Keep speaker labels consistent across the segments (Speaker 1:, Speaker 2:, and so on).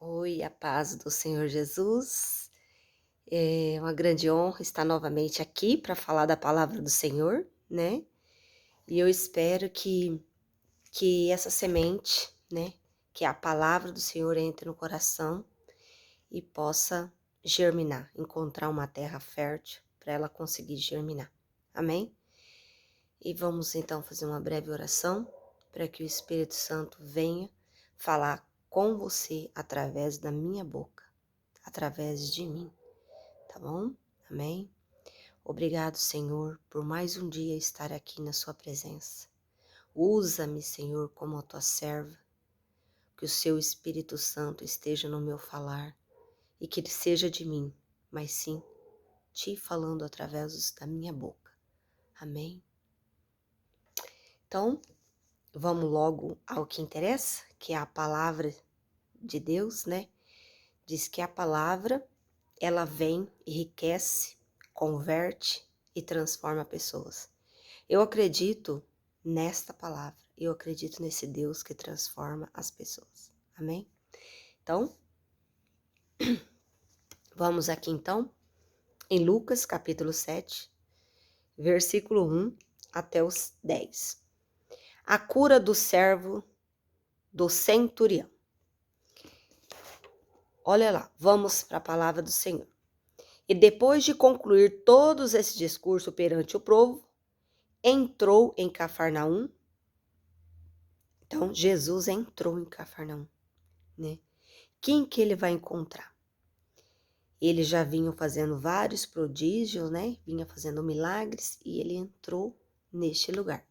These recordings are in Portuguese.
Speaker 1: Oi, a paz do Senhor Jesus. É uma grande honra estar novamente aqui para falar da palavra do Senhor, né? E eu espero que essa semente, né, que é a palavra do Senhor entre no coração e possa germinar, encontrar uma terra fértil para ela conseguir germinar. Amém? E vamos então fazer uma breve oração para que o Espírito Santo venha falar com você através da minha boca, através de mim. Tá bom? Amém? Obrigado, Senhor, por mais um dia estar aqui na sua presença. Usa-me, Senhor, como a tua serva, que o seu Espírito Santo esteja no meu falar e que ele seja de mim, mas sim te falando através da minha boca. Amém? Então, vamos logo ao que interessa, que é a palavra de Deus, né? Diz que a palavra, ela vem, enriquece, converte e transforma pessoas. Eu acredito nesta palavra, eu acredito nesse Deus que transforma as pessoas. Amém? Então, vamos aqui então em Lucas capítulo 7, versículo 1 até os 10. A cura do servo do centurião. Olha lá, vamos para a palavra do Senhor. E depois de concluir todos esse discurso perante o povo, entrou em Cafarnaum. Então, Jesus entrou em Cafarnaum, né? Quem que ele vai encontrar? Eles já vinham fazendo vários prodígios, né? Vinha fazendo milagres e ele entrou neste lugar.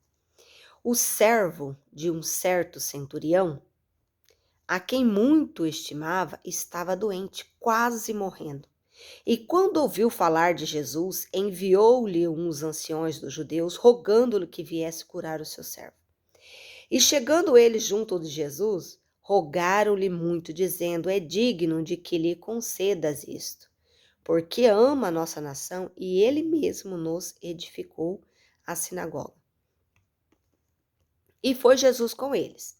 Speaker 1: O servo de um certo centurião, a quem muito estimava, estava doente, quase morrendo. E quando ouviu falar de Jesus, enviou-lhe uns anciões dos judeus, rogando-lhe que viesse curar o seu servo. E chegando eles junto de Jesus, rogaram-lhe muito, dizendo: é digno de que lhe concedas isto, porque ama a nossa nação e ele mesmo nos edificou a sinagoga. E foi Jesus com eles.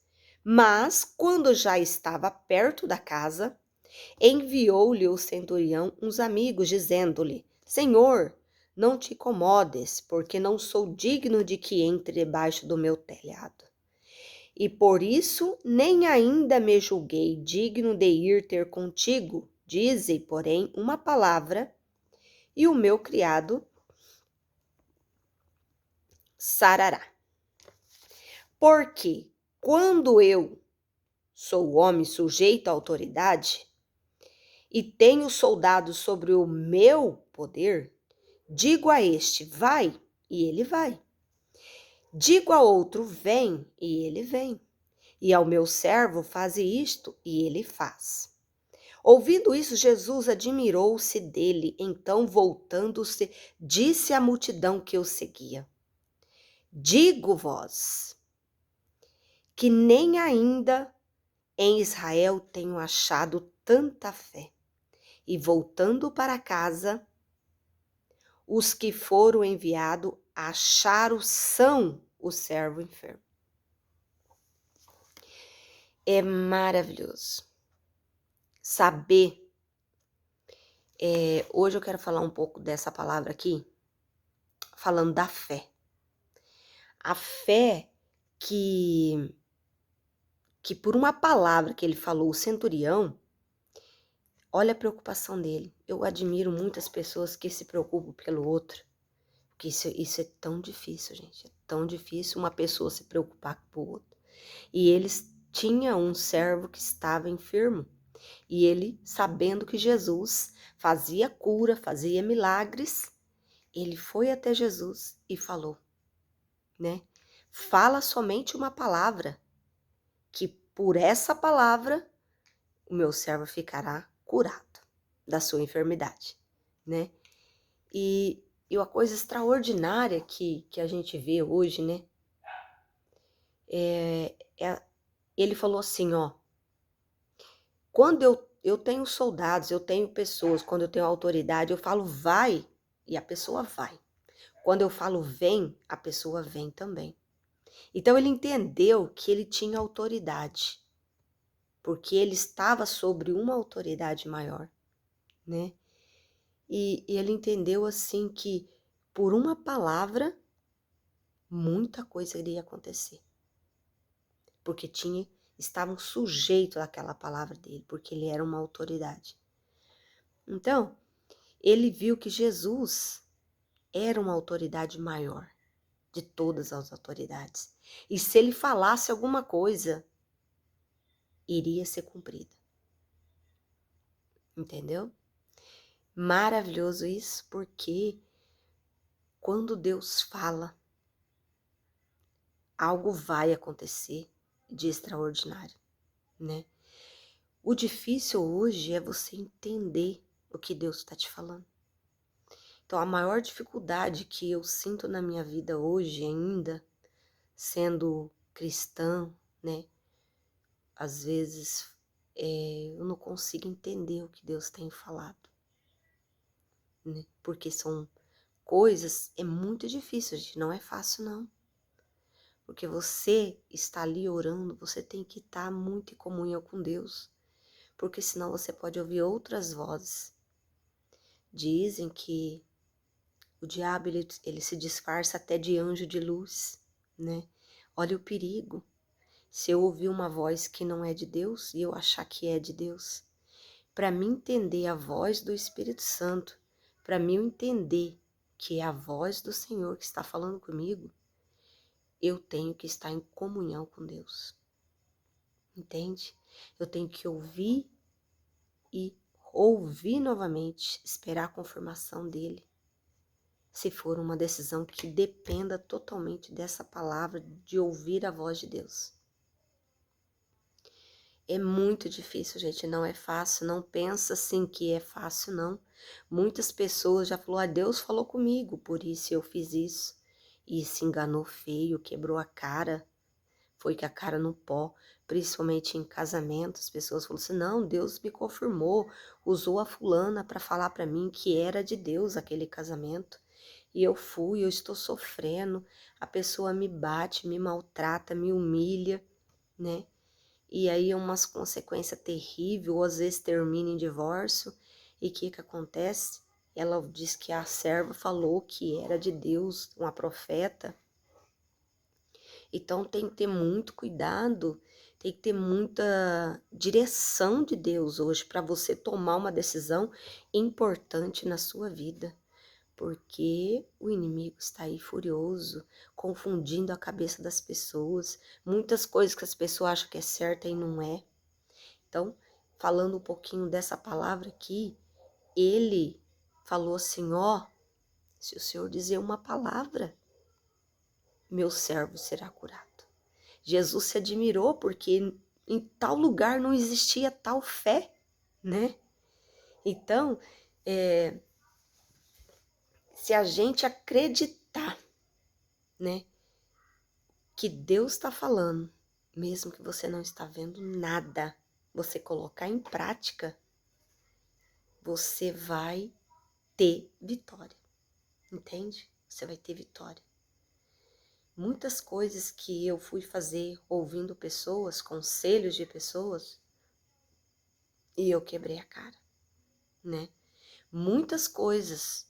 Speaker 1: Mas, quando já estava perto da casa, enviou-lhe o centurião uns amigos, dizendo-lhe: Senhor, não te incomodes, porque não sou digno de que entre debaixo do meu telhado. E por isso nem ainda me julguei digno de ir ter contigo. Dize, porém, uma palavra, e o meu criado sarará. Porque quando eu sou homem sujeito à autoridade e tenho soldados sobre o meu poder, digo a este, vai, e ele vai. Digo a outro, vem, e ele vem. E ao meu servo, faze isto, e ele faz. Ouvindo isso, Jesus admirou-se dele. Então, voltando-se, disse à multidão que o seguia: Digo-vos que nem ainda em Israel tenho achado tanta fé. E voltando para casa, os que foram enviados acharam são o servo enfermo. É maravilhoso saber. Hoje eu quero falar um pouco dessa palavra aqui, falando da fé. A fé que por uma palavra que ele falou, o centurião, olha a preocupação dele. Eu admiro muitas pessoas que se preocupam pelo outro, porque isso é tão difícil, gente. É tão difícil uma pessoa se preocupar com o outro. E eles tinham um servo que estava enfermo. E ele, sabendo que Jesus fazia cura, fazia milagres, ele foi até Jesus e falou, né? Fala somente uma palavra, que por essa palavra o meu servo ficará curado da sua enfermidade, né? E uma coisa extraordinária que a gente vê hoje, né? Ele falou assim, ó, quando eu tenho soldados, eu tenho pessoas, quando eu tenho autoridade, eu falo vai e a pessoa vai. Quando eu falo vem, a pessoa vem também. Então ele entendeu que ele tinha autoridade. porque ele estava sobre uma autoridade maior, né? E ele entendeu assim que por uma palavra muita coisa iria acontecer, porque estavam sujeitos àquela palavra dele, porque ele era uma autoridade. Então, ele viu que Jesus era uma autoridade maior de todas as autoridades. E se ele falasse alguma coisa, iria ser cumprida. Entendeu? Maravilhoso isso, porque quando Deus fala, algo vai acontecer de extraordinário, né? O difícil hoje é você entender o que Deus está te falando. Então, a maior dificuldade que eu sinto na minha vida hoje ainda, sendo cristã, né? Às vezes eu não consigo entender o que Deus tem falado, né? Porque são coisas, é muito difícil, gente, não é fácil não. Porque você está ali orando, você tem que estar muito em comunhão com Deus, porque senão você pode ouvir outras vozes. Dizem que o diabo ele se disfarça até de anjo de luz, né? Olha o perigo. Se eu ouvir uma voz que não é de Deus e eu achar que é de Deus, para mim entender a voz do Espírito Santo, para mim entender que é a voz do Senhor que está falando comigo, eu tenho que estar em comunhão com Deus. Entende? Eu tenho que ouvir e ouvir novamente, esperar a confirmação dele. Se for uma decisão que dependa totalmente dessa palavra, de ouvir a voz de Deus. É muito difícil, gente, não é fácil, não pensa assim que é fácil, não. Muitas pessoas já falaram, Deus falou comigo, por isso eu fiz isso. E se enganou feio, quebrou a cara, foi com a cara no pó, principalmente em casamento. As pessoas falam assim, não, Deus me confirmou, usou a fulana para falar para mim que era de Deus aquele casamento. E eu estou sofrendo, a pessoa me bate, me maltrata, me humilha, né? E aí é umas consequências terríveis, ou às vezes termina em divórcio. E o que acontece? Ela diz que a serva falou que era de Deus, uma profeta. Então tem que ter muito cuidado, tem que ter muita direção de Deus hoje para você tomar uma decisão importante na sua vida. Porque o inimigo está aí furioso, confundindo a cabeça das pessoas. Muitas coisas que as pessoas acham que é certa e não é. Então, falando um pouquinho dessa palavra aqui, ele falou assim, ó, se o Senhor dizer uma palavra, meu servo será curado. Jesus se admirou porque em tal lugar não existia tal fé, né? Então, se a gente acreditar, né, que Deus está falando, mesmo que você não está vendo nada, você colocar em prática, você vai ter vitória, entende? Você vai ter vitória. Muitas coisas que eu fui fazer ouvindo pessoas, conselhos de pessoas, e eu quebrei a cara, né? Muitas coisas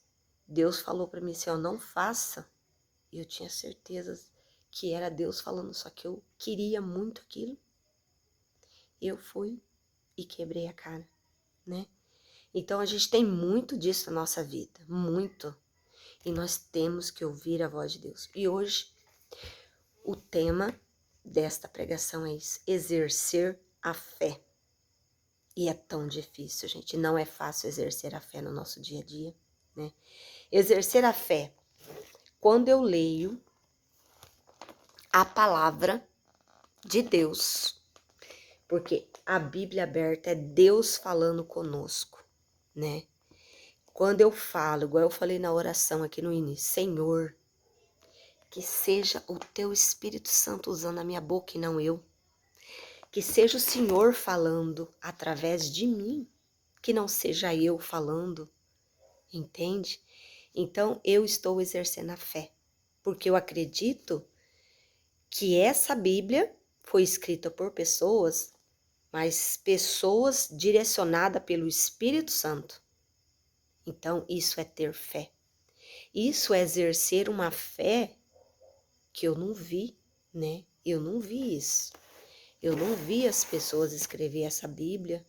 Speaker 1: Deus falou para mim assim, ó, não faça. E eu tinha certeza que era Deus falando, só que eu queria muito aquilo. Eu fui e quebrei a cara, né? Então a gente tem muito disso na nossa vida, muito. E nós temos que ouvir a voz de Deus. E hoje o tema desta pregação é isso, exercer a fé. E é tão difícil, gente, não é fácil exercer a fé no nosso dia a dia, né? Exercer a fé, quando eu leio a palavra de Deus, porque a Bíblia aberta é Deus falando conosco, né? Quando eu falo, igual eu falei na oração aqui no início, Senhor, que seja o teu Espírito Santo usando a minha boca e não eu. Que seja o Senhor falando através de mim, que não seja eu falando, entende? Então eu estou exercendo a fé, porque eu acredito que essa Bíblia foi escrita por pessoas, mas pessoas direcionadas pelo Espírito Santo. Então, isso é ter fé. Isso é exercer uma fé que eu não vi, né? Eu não vi isso. Eu não vi as pessoas escrever essa Bíblia.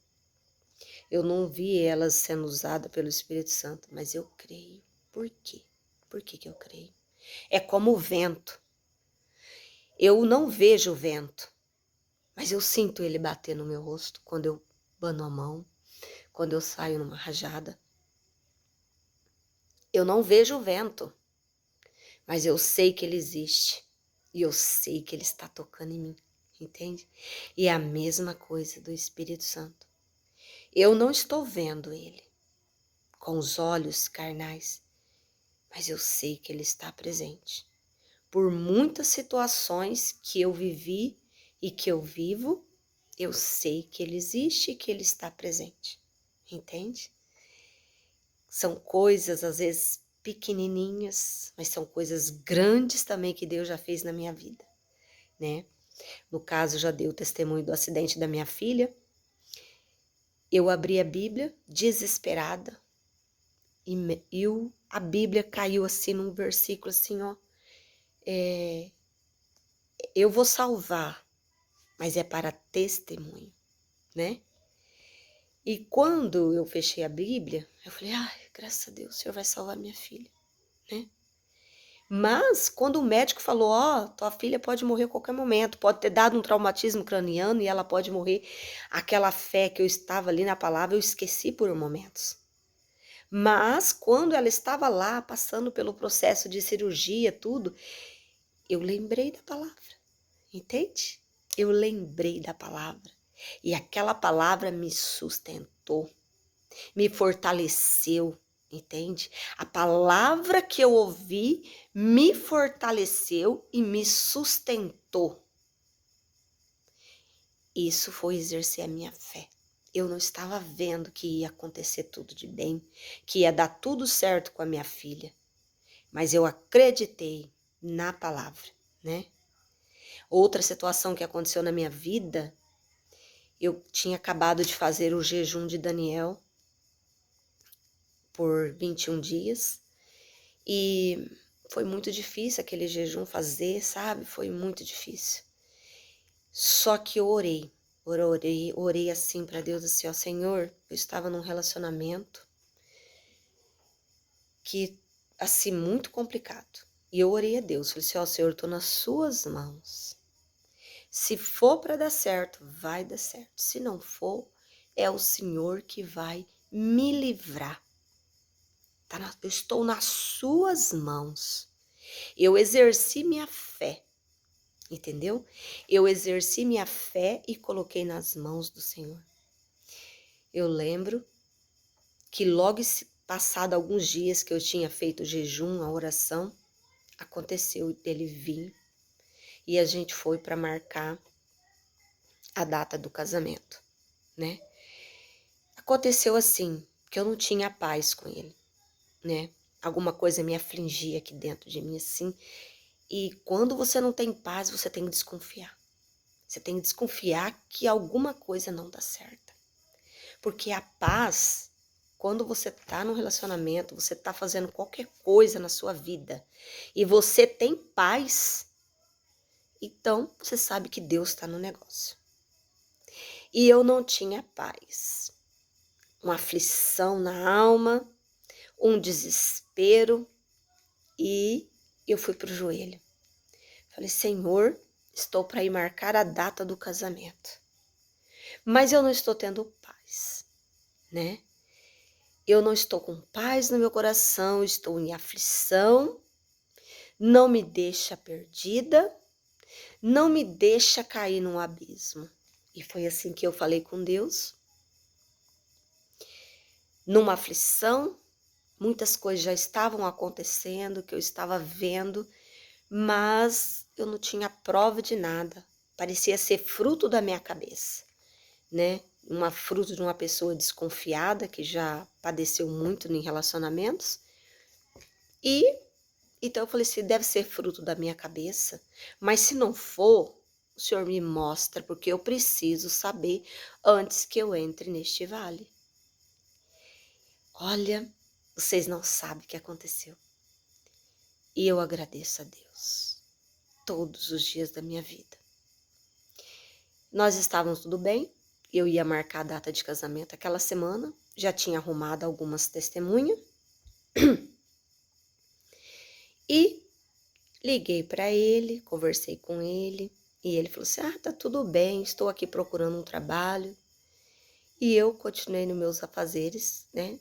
Speaker 1: Eu não vi elas sendo usadas pelo Espírito Santo, mas eu creio. Por quê? Por que que eu creio? É como o vento. Eu não vejo o vento, mas eu sinto ele bater no meu rosto quando eu bano a mão, quando eu saio numa rajada. Eu não vejo o vento, mas eu sei que ele existe. E eu sei que ele está tocando em mim, entende? E é a mesma coisa do Espírito Santo. Eu não estou vendo ele com os olhos carnais, mas eu sei que ele está presente. Por muitas situações que eu vivi e que eu vivo, eu sei que ele existe e que ele está presente, entende? São coisas, às vezes, pequenininhas, mas são coisas grandes também que Deus já fez na minha vida, né? No caso, já dei o testemunho do acidente da minha filha. Eu abri a Bíblia desesperada e a Bíblia caiu assim num versículo assim, ó. Eu vou salvar, mas é para testemunho, né? E quando eu fechei a Bíblia, eu falei, ai, graças a Deus, o Senhor vai salvar minha filha, né? Mas, quando o médico falou, ó, tua filha pode morrer a qualquer momento, pode ter dado um traumatismo craniano e ela pode morrer, aquela fé que eu estava ali na palavra, eu esqueci por momentos. Mas, quando ela estava lá, passando pelo processo de cirurgia, tudo, eu lembrei da palavra, entende? Eu lembrei da palavra. E aquela palavra me sustentou, me fortaleceu, entende? A palavra que eu ouvi me fortaleceu e me sustentou. Isso foi exercer a minha fé. Eu não estava vendo que ia acontecer tudo de bem, que ia dar tudo certo com a minha filha, mas eu acreditei na palavra, né? Outra situação que aconteceu na minha vida, eu tinha acabado de fazer o jejum de Daniel por 21 dias e foi muito difícil aquele jejum fazer, sabe? Foi muito difícil. Só que eu orei assim para Deus, assim, ó, Senhor, eu estava num relacionamento que, assim, muito complicado. E eu orei a Deus, falei assim, ó, Senhor, eu tô nas suas mãos. Se for para dar certo, vai dar certo. Se não for, é o Senhor que vai me livrar. Eu estou nas suas mãos. Eu exerci minha fé, entendeu? Eu exerci minha fé e coloquei nas mãos do Senhor. Eu lembro que logo passado alguns dias que eu tinha feito o jejum, a oração, aconteceu dele vir e a gente foi para marcar a data do casamento, né? Aconteceu assim, que eu não tinha paz com ele, né? Alguma coisa me afligia aqui dentro de mim assim. E quando você não tem paz, você tem que desconfiar. Você tem que desconfiar que alguma coisa não dá certa. Porque a paz, quando você tá num relacionamento, você tá fazendo qualquer coisa na sua vida e você tem paz, então você sabe que Deus está no negócio. E eu não tinha paz. Uma aflição na alma, um desespero, e eu fui pro joelho. Falei, Senhor, estou para ir marcar a data do casamento, mas eu não estou tendo paz, né? Eu não estou com paz no meu coração, estou em aflição, não me deixa perdida, não me deixa cair num abismo. E foi assim que eu falei com Deus, numa aflição, muitas coisas já estavam acontecendo, que eu estava vendo, mas eu não tinha prova de nada. Parecia ser fruto da minha cabeça, né? Uma fruto de uma pessoa desconfiada, que já padeceu muito em relacionamentos. E então eu falei assim, deve ser fruto da minha cabeça, mas se não for, o Senhor me mostra, porque eu preciso saber antes que eu entre neste vale. Olha, vocês não sabem o que aconteceu. E eu agradeço a Deus todos os dias da minha vida. Nós estávamos tudo bem, eu ia marcar a data de casamento aquela semana, já tinha arrumado algumas testemunhas. E liguei para ele, conversei com ele, e ele falou assim, tá tudo bem, estou aqui procurando um trabalho. E eu continuei nos meus afazeres, né?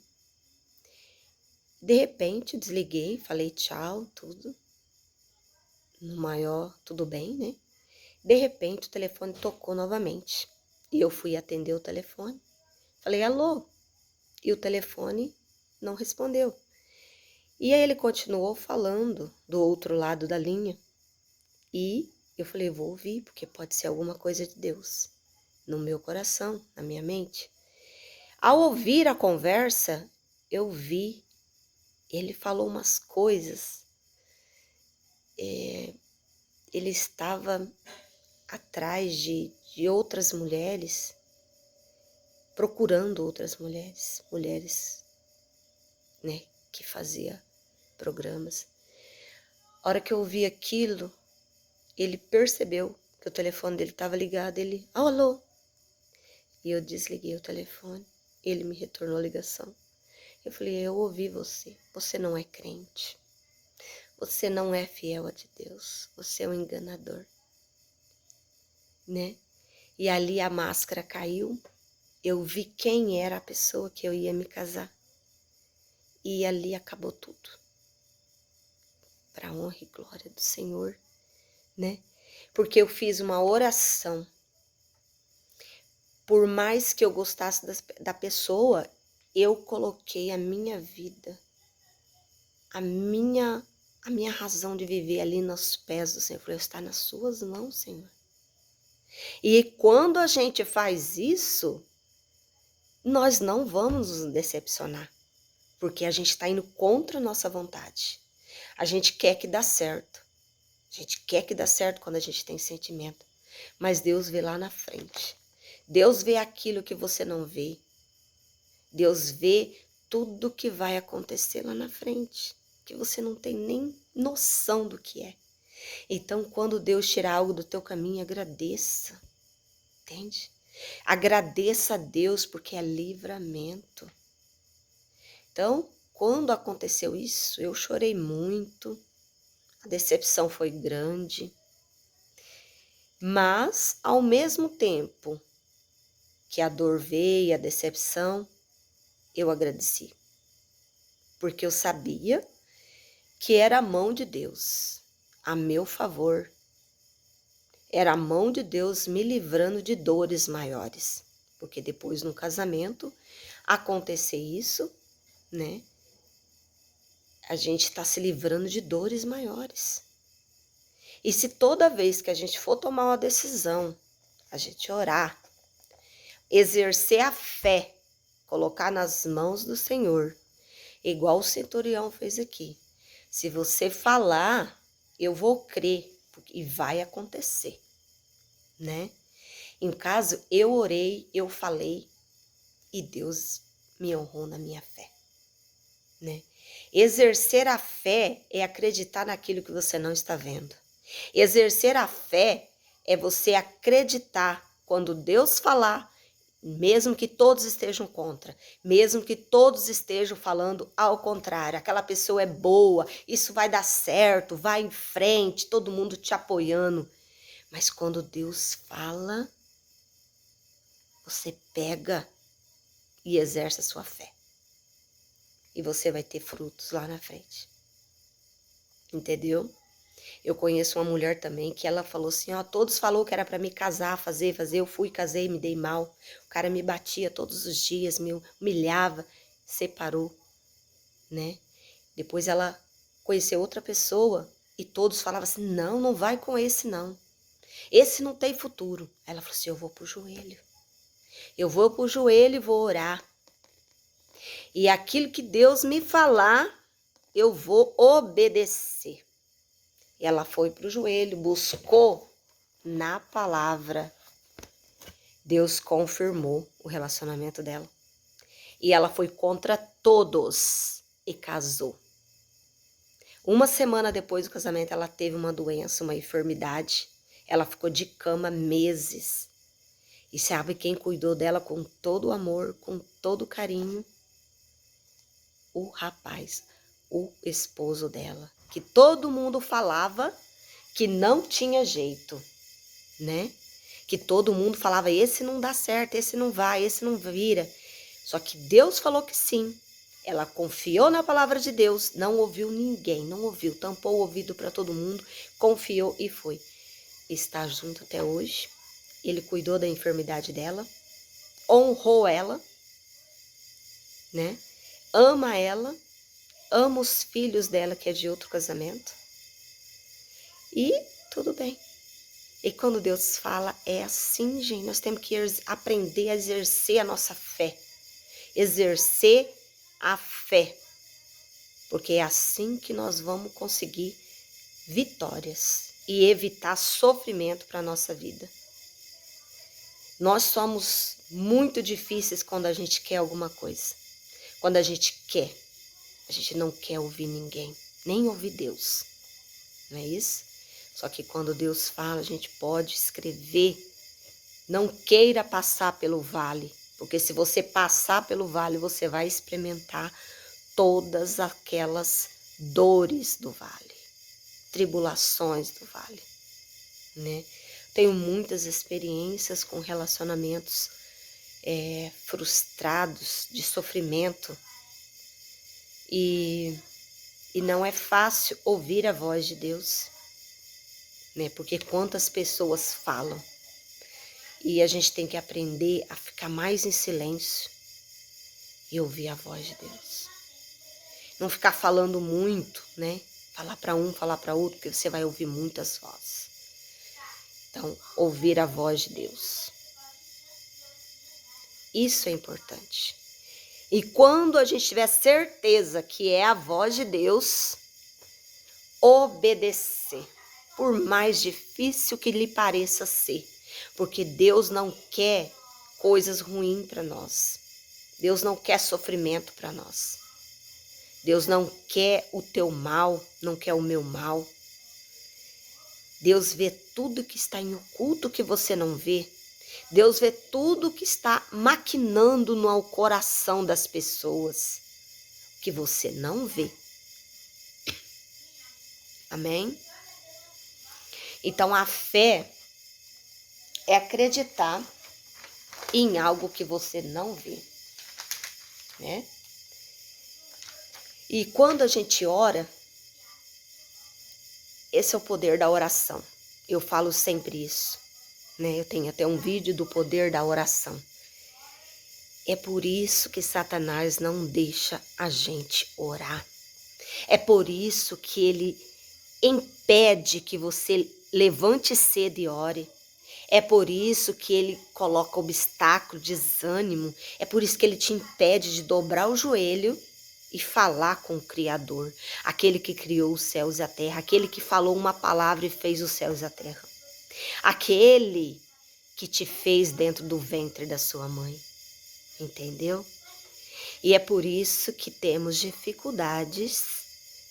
Speaker 1: De repente, desliguei, falei tchau, tudo. No maior, tudo bem, né? De repente, o telefone tocou novamente. E eu fui atender o telefone. Falei, alô? E o telefone não respondeu. E aí ele continuou falando do outro lado da linha. E eu falei, vou ouvir, porque pode ser alguma coisa de Deus. No meu coração, na minha mente. Ao ouvir a conversa, eu vi, ele falou umas coisas. Ele estava atrás de outras mulheres, procurando outras mulheres, né, que fazia programas. A hora que eu ouvi aquilo, ele percebeu que o telefone dele estava ligado, ele, alô? E eu desliguei o telefone, ele me retornou a ligação. Eu falei, eu ouvi você, você não é crente, você não é fiel a de Deus, você é um enganador, né? E ali a máscara caiu, eu vi quem era a pessoa que eu ia me casar. E ali acabou tudo. Para a honra e glória do Senhor, né? Porque eu fiz uma oração. Por mais que eu gostasse da pessoa, eu coloquei a minha vida, a minha razão de viver ali nos pés do Senhor. Eu falei, está nas suas mãos, Senhor. E quando a gente faz isso, nós não vamos nos decepcionar, porque a gente está indo contra a nossa vontade. A gente quer que dá certo. A gente quer que dá certo quando a gente tem sentimento. Mas Deus vê lá na frente. Deus vê aquilo que você não vê. Deus vê tudo que vai acontecer lá na frente, que você não tem nem noção do que é. Então, quando Deus tirar algo do teu caminho, agradeça. Entende? Agradeça a Deus porque é livramento. Então, quando aconteceu isso, eu chorei muito, a decepção foi grande, mas ao mesmo tempo que a dor veio, a decepção, eu agradeci, porque eu sabia que era a mão de Deus a meu favor, era a mão de Deus me livrando de dores maiores, porque depois no casamento acontecer isso, né? A gente está se livrando de dores maiores. E se toda vez que a gente for tomar uma decisão, a gente orar, exercer a fé, colocar nas mãos do Senhor, igual o centurião fez aqui. Se você falar, eu vou crer e vai acontecer, né? Em caso, eu orei, eu falei e Deus me honrou na minha fé, né? Exercer a fé é acreditar naquilo que você não está vendo. Exercer a fé é você acreditar quando Deus falar, mesmo que todos estejam contra, mesmo que todos estejam falando ao contrário, aquela pessoa é boa, isso vai dar certo, vai em frente, todo mundo te apoiando. Mas quando Deus fala, você pega e exerce a sua fé. E você vai ter frutos lá na frente. Entendeu? Eu conheço uma mulher também que ela falou assim, ó, todos falou que era para me casar, fazer, eu fui, casei, me dei mal. O cara me batia todos os dias, me humilhava, separou, né? Depois ela conheceu outra pessoa e todos falavam assim, não, não vai com esse não. Esse não tem futuro. Ela falou assim, eu vou pro joelho. Eu vou pro joelho e vou orar. E aquilo que Deus me falar, eu vou obedecer. Ela foi para o joelho, buscou, na palavra, Deus confirmou o relacionamento dela. E ela foi contra todos e casou. Uma semana depois do casamento, ela teve uma doença, uma enfermidade. Ela ficou de cama meses. E sabe quem cuidou dela com todo o amor, com todo o carinho? O rapaz, o esposo dela. Que todo mundo falava que não tinha jeito, né? Que todo mundo falava, esse não dá certo, esse não vai, esse não vira. Só que Deus falou que sim. Ela confiou na palavra de Deus, não ouviu ninguém, não ouviu, tampou o ouvido para todo mundo, confiou e foi. Está junto até hoje. Ele cuidou da enfermidade dela, honrou ela, né? Ama ela, ama os filhos dela, que é de outro casamento. E tudo bem. E quando Deus fala, é assim, gente. Nós temos que aprender a exercer a nossa fé. Exercer a fé. Porque é assim que nós vamos conseguir vitórias e evitar sofrimento para a nossa vida. Nós somos muito difíceis quando a gente quer alguma coisa. Quando a gente não quer ouvir ninguém, nem ouvir Deus. Não é isso? Só que quando Deus fala, a gente pode escrever. Não queira passar pelo vale, porque se você passar pelo vale, você vai experimentar todas aquelas dores do vale, tribulações do vale, né? Tenho muitas experiências com relacionamentos frustrados, de sofrimento, e não é fácil ouvir a voz de Deus, né? Porque quantas pessoas falam, e a gente tem que aprender a ficar mais em silêncio e ouvir a voz de Deus. Não ficar falando muito, né? Falar para um, falar para outro, porque você vai ouvir muitas vozes. Então, ouvir a voz de Deus. Isso é importante. E quando a gente tiver certeza que é a voz de Deus, obedecer, por mais difícil que lhe pareça ser. Porque Deus não quer coisas ruins para nós. Deus não quer sofrimento para nós. Deus não quer o teu mal, não quer o meu mal. Deus vê tudo que está em oculto que você não vê. Deus vê tudo que está maquinando no coração das pessoas que você não vê. Amém? Então a fé é acreditar em algo que você não vê, né? E quando a gente ora, esse é o poder da oração. Eu falo sempre isso, né? Eu tenho até um vídeo do poder da oração. É por isso que Satanás não deixa a gente orar. É por isso que ele impede que você levante cedo e ore. É por isso que ele coloca obstáculo, desânimo. É por isso que ele te impede de dobrar o joelho e falar com o Criador, aquele que criou os céus e a terra, aquele que falou uma palavra e fez os céus e a terra, aquele que te fez dentro do ventre da sua mãe, entendeu? E é por isso que temos dificuldades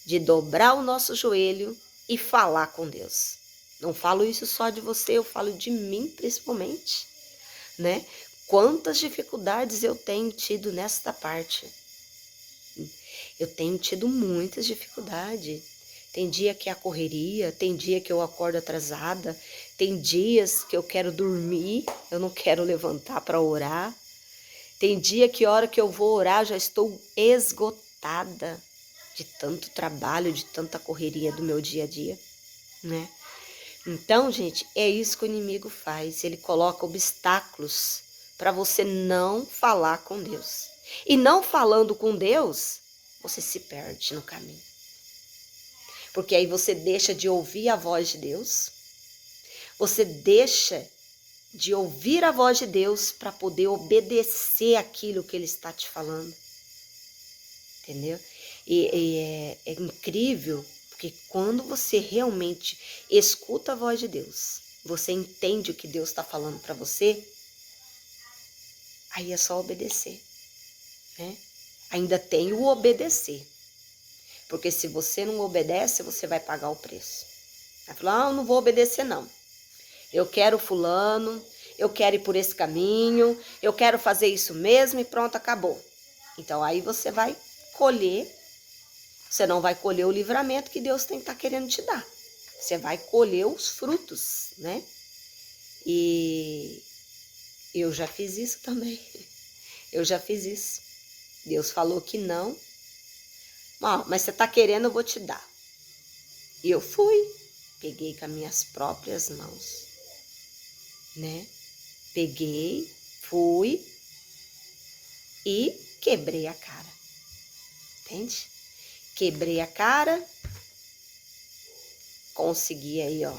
Speaker 1: de dobrar o nosso joelho e falar com Deus. Não falo isso só de você, eu falo de mim principalmente, né? Quantas dificuldades eu tenho tido nesta parte. Eu tenho tido muitas dificuldades. Tem dia que é a correria, tem dia que eu acordo atrasada, tem dias que eu quero dormir, eu não quero levantar para orar. Tem dia que a hora que eu vou orar já estou esgotada de tanto trabalho, de tanta correria do meu dia a dia, né? Então, gente, é isso que o inimigo faz. Ele coloca obstáculos para você não falar com Deus. E não falando com Deus, você se perde no caminho. Porque aí você deixa de ouvir a voz de Deus. Você deixa de ouvir a voz de Deus para poder obedecer aquilo que Ele está te falando. Entendeu? E é incrível, porque quando você realmente escuta a voz de Deus, você entende o que Deus está falando para você, aí é só obedecer, né? Ainda tem o obedecer, porque se você não obedece, você vai pagar o preço. Vai falar, eu não vou obedecer não, eu quero fulano, eu quero ir por esse caminho, eu quero fazer isso mesmo e pronto, acabou. Então aí você vai colher, você não vai colher o livramento que Deus tem que estar querendo te dar. Você vai colher os frutos, né? E eu já fiz isso também. Eu já fiz isso. Deus falou que não. Mas você tá querendo, eu vou te dar. E eu fui. Peguei com as minhas próprias mãos, né? Peguei, fui e quebrei a cara. Entende? Quebrei a cara. Consegui aí, ó,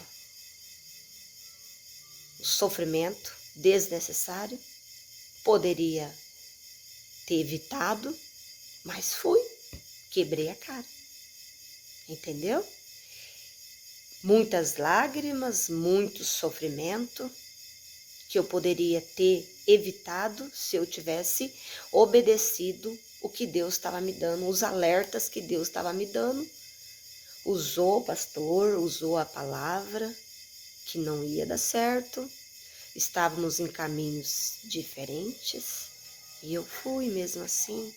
Speaker 1: o sofrimento desnecessário. Poderia ter evitado, mas fui. Quebrei a cara. Entendeu? Muitas lágrimas, muito sofrimento que eu poderia ter evitado se eu tivesse obedecido o que Deus estava me dando, os alertas que Deus estava me dando. Usou o pastor, usou a palavra, que não ia dar certo. Estávamos em caminhos diferentes e eu fui mesmo assim.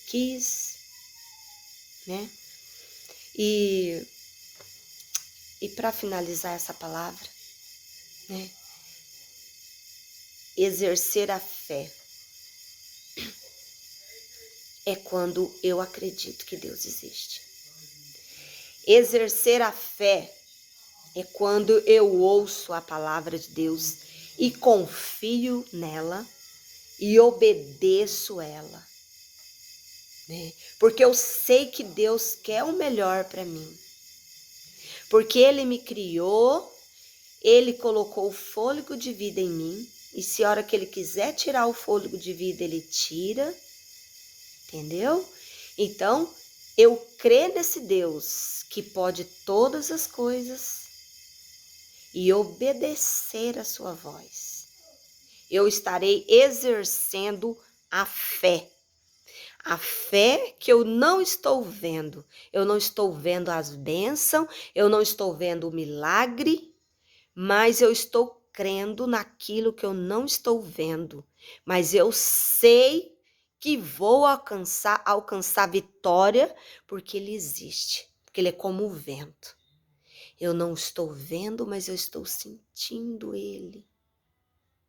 Speaker 1: Quis, né? E para finalizar essa palavra, né? Exercer a fé é quando eu acredito que Deus existe. Exercer a fé é quando eu ouço a palavra de Deus e confio nela e obedeço ela, né? Porque eu sei que Deus quer o melhor para mim. Porque Ele me criou, Ele colocou o fôlego de vida em mim, e se a hora que Ele quiser tirar o fôlego de vida, Ele tira, entendeu? Então, eu creio nesse Deus que pode todas as coisas e obedecer a sua voz. Eu estarei exercendo a fé. A fé que eu não estou vendo. Eu não estou vendo as bênçãos, eu não estou vendo o milagre, mas eu estou crendo naquilo que eu não estou vendo. Mas eu sei que vou alcançar vitória, porque Ele existe, porque Ele é como o vento. Eu não estou vendo, mas eu estou sentindo Ele.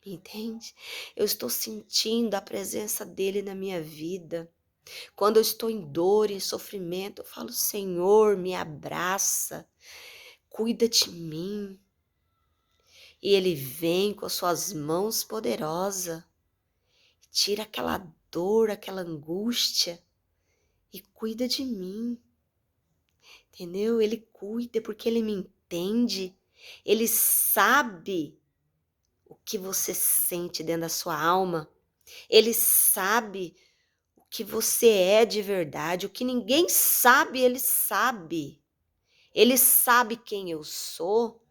Speaker 1: Entende? Eu estou sentindo a presença dEle na minha vida. Quando eu estou em dor, em sofrimento, eu falo, Senhor, me abraça, cuida de mim. E Ele vem com as suas mãos poderosas, tira aquela dor, aquela angústia e cuida de mim. Entendeu? Ele cuida porque Ele me entende. Ele sabe o que você sente dentro da sua alma. Ele sabe o que você é de verdade. O que ninguém sabe, Ele sabe. Ele sabe quem eu sou.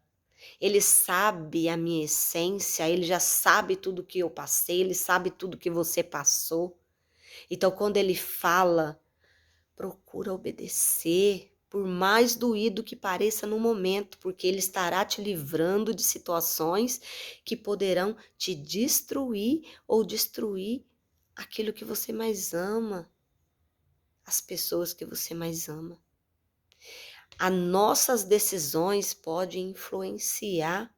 Speaker 1: Ele sabe a minha essência. Ele já sabe tudo que eu passei. Ele sabe tudo que você passou. Então, quando Ele fala, procura obedecer, por mais doído que pareça no momento, porque Ele estará te livrando de situações que poderão te destruir ou destruir aquilo que você mais ama, as pessoas que você mais ama. As nossas decisões podem influenciar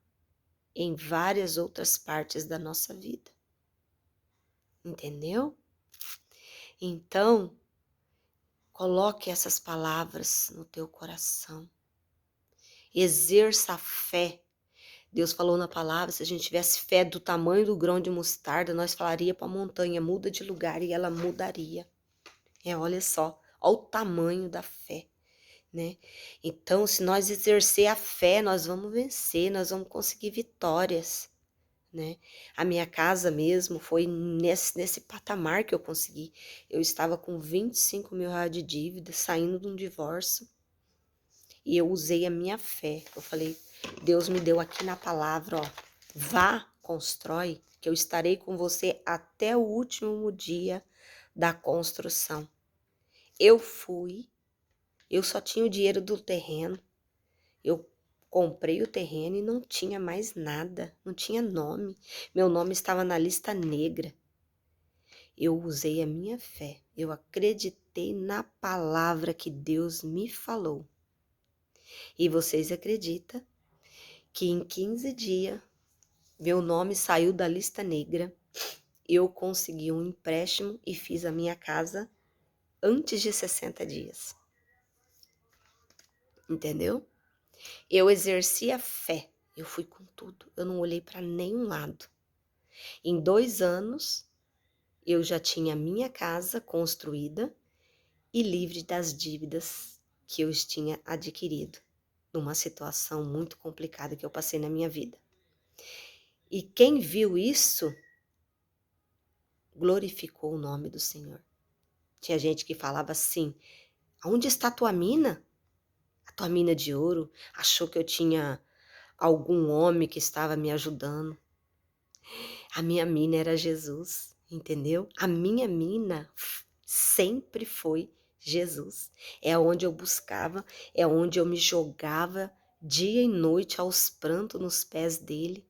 Speaker 1: em várias outras partes da nossa vida. Entendeu? Então, coloque essas palavras no teu coração. Exerça a fé. Deus falou na palavra, se a gente tivesse fé do tamanho do grão de mostarda, nós falaria para a montanha, muda de lugar, e ela mudaria. Olha só, olha o tamanho da fé, né? Então, se nós exercer a fé, nós vamos vencer, nós vamos conseguir vitórias, né? A minha casa mesmo foi nesse patamar que eu consegui. Eu estava com 25 mil reais de dívida, saindo de um divórcio, e eu usei a minha fé. Eu falei, Deus me deu aqui na palavra, ó. Vá, constrói, que eu estarei com você até o último dia da construção. Eu fui, eu só tinha o dinheiro do terreno. Eu comprei o terreno e não tinha mais nada, não tinha nome. Meu nome estava na lista negra. Eu usei a minha fé, eu acreditei na palavra que Deus me falou. E vocês acreditam que em 15 dias meu nome saiu da lista negra, eu consegui um empréstimo e fiz a minha casa antes de 60 dias. Entendeu? Eu exerci a fé, eu fui com tudo, eu não olhei para nenhum lado. Em 2 anos, eu já tinha minha casa construída e livre das dívidas que eu tinha adquirido, numa situação muito complicada que eu passei na minha vida. E quem viu isso, glorificou o nome do Senhor. Tinha gente que falava assim, aonde está a tua mina? A tua mina de ouro? Achou que eu tinha algum homem que estava me ajudando. A minha mina era Jesus, entendeu? A minha mina sempre foi Jesus. É onde eu buscava, é onde eu me jogava dia e noite aos prantos nos pés dele,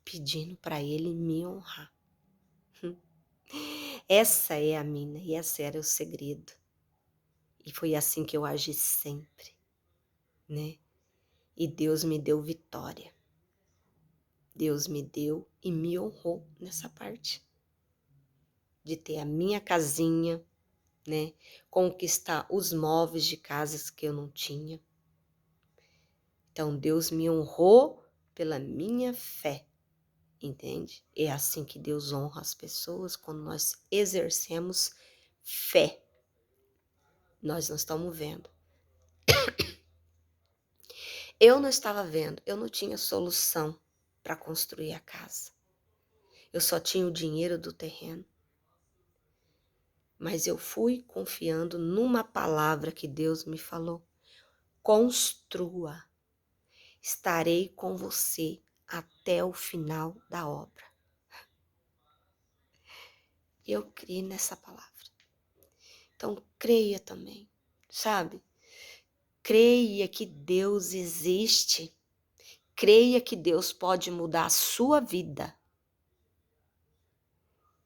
Speaker 1: pedindo para ele me honrar. Essa é a mina e esse era o segredo. E foi assim que eu agi sempre, né? E Deus me deu vitória. Deus me deu e me honrou nessa parte. De ter a minha casinha, né? Conquistar os móveis de casas que eu não tinha. Então Deus me honrou pela minha fé, entende? É assim que Deus honra as pessoas, quando nós exercemos fé. Nós não estamos vendo. Eu não estava vendo, eu não tinha solução para construir a casa. Eu só tinha o dinheiro do terreno. Mas eu fui confiando numa palavra que Deus me falou. Construa. Estarei com você até o final da obra. Eu criei nessa palavra. Então, creia também, sabe? Creia que Deus existe. Creia que Deus pode mudar a sua vida.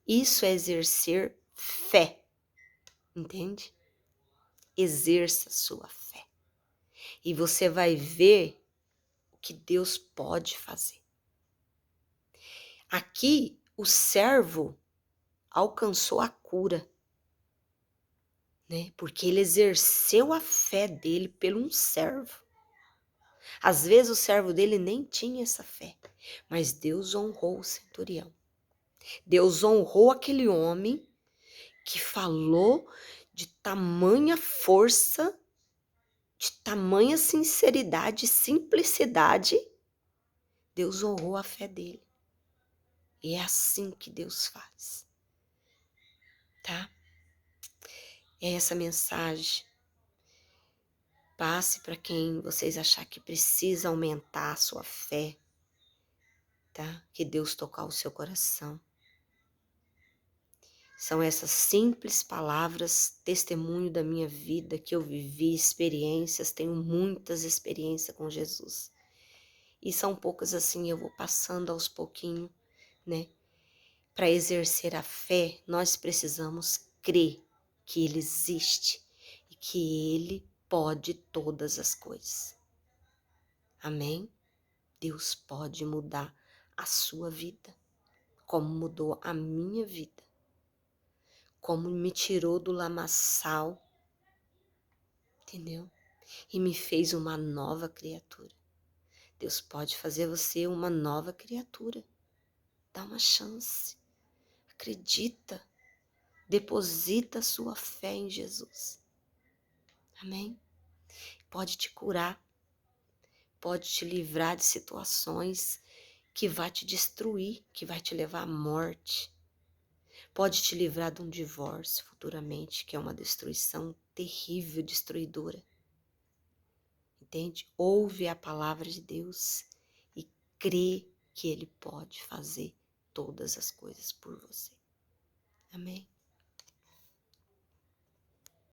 Speaker 1: Isso é exercer fé, entende? Exerça sua fé. E você vai ver o que Deus pode fazer. Aqui, o servo alcançou a cura, né? Porque ele exerceu a fé dele pelo um servo. Às vezes o servo dele nem tinha essa fé, mas Deus honrou o centurião. Deus honrou aquele homem que falou de tamanha força, de tamanha sinceridade, simplicidade. Deus honrou a fé dele. E é assim que Deus faz, tá? É essa mensagem. Passe para quem vocês achar que precisa aumentar a sua fé, tá? Que Deus tocar o seu coração. São essas simples palavras, testemunho da minha vida que eu vivi, experiências, tenho muitas experiências com Jesus. E são poucas assim, eu vou passando aos pouquinhos, né? Para exercer a fé, nós precisamos crer que Ele existe e que Ele pode todas as coisas. Amém? Deus pode mudar a sua vida, como mudou a minha vida, como me tirou do lamaçal, entendeu? E me fez uma nova criatura. Deus pode fazer você uma nova criatura. Dá uma chance. Acredita. Deposita a sua fé em Jesus. Amém? Pode te curar. Pode te livrar de situações que vai te destruir, que vai te levar à morte. Pode te livrar de um divórcio futuramente, que é uma destruição terrível, destruidora. Entende? Ouve a palavra de Deus e crê que Ele pode fazer todas as coisas por você. Amém?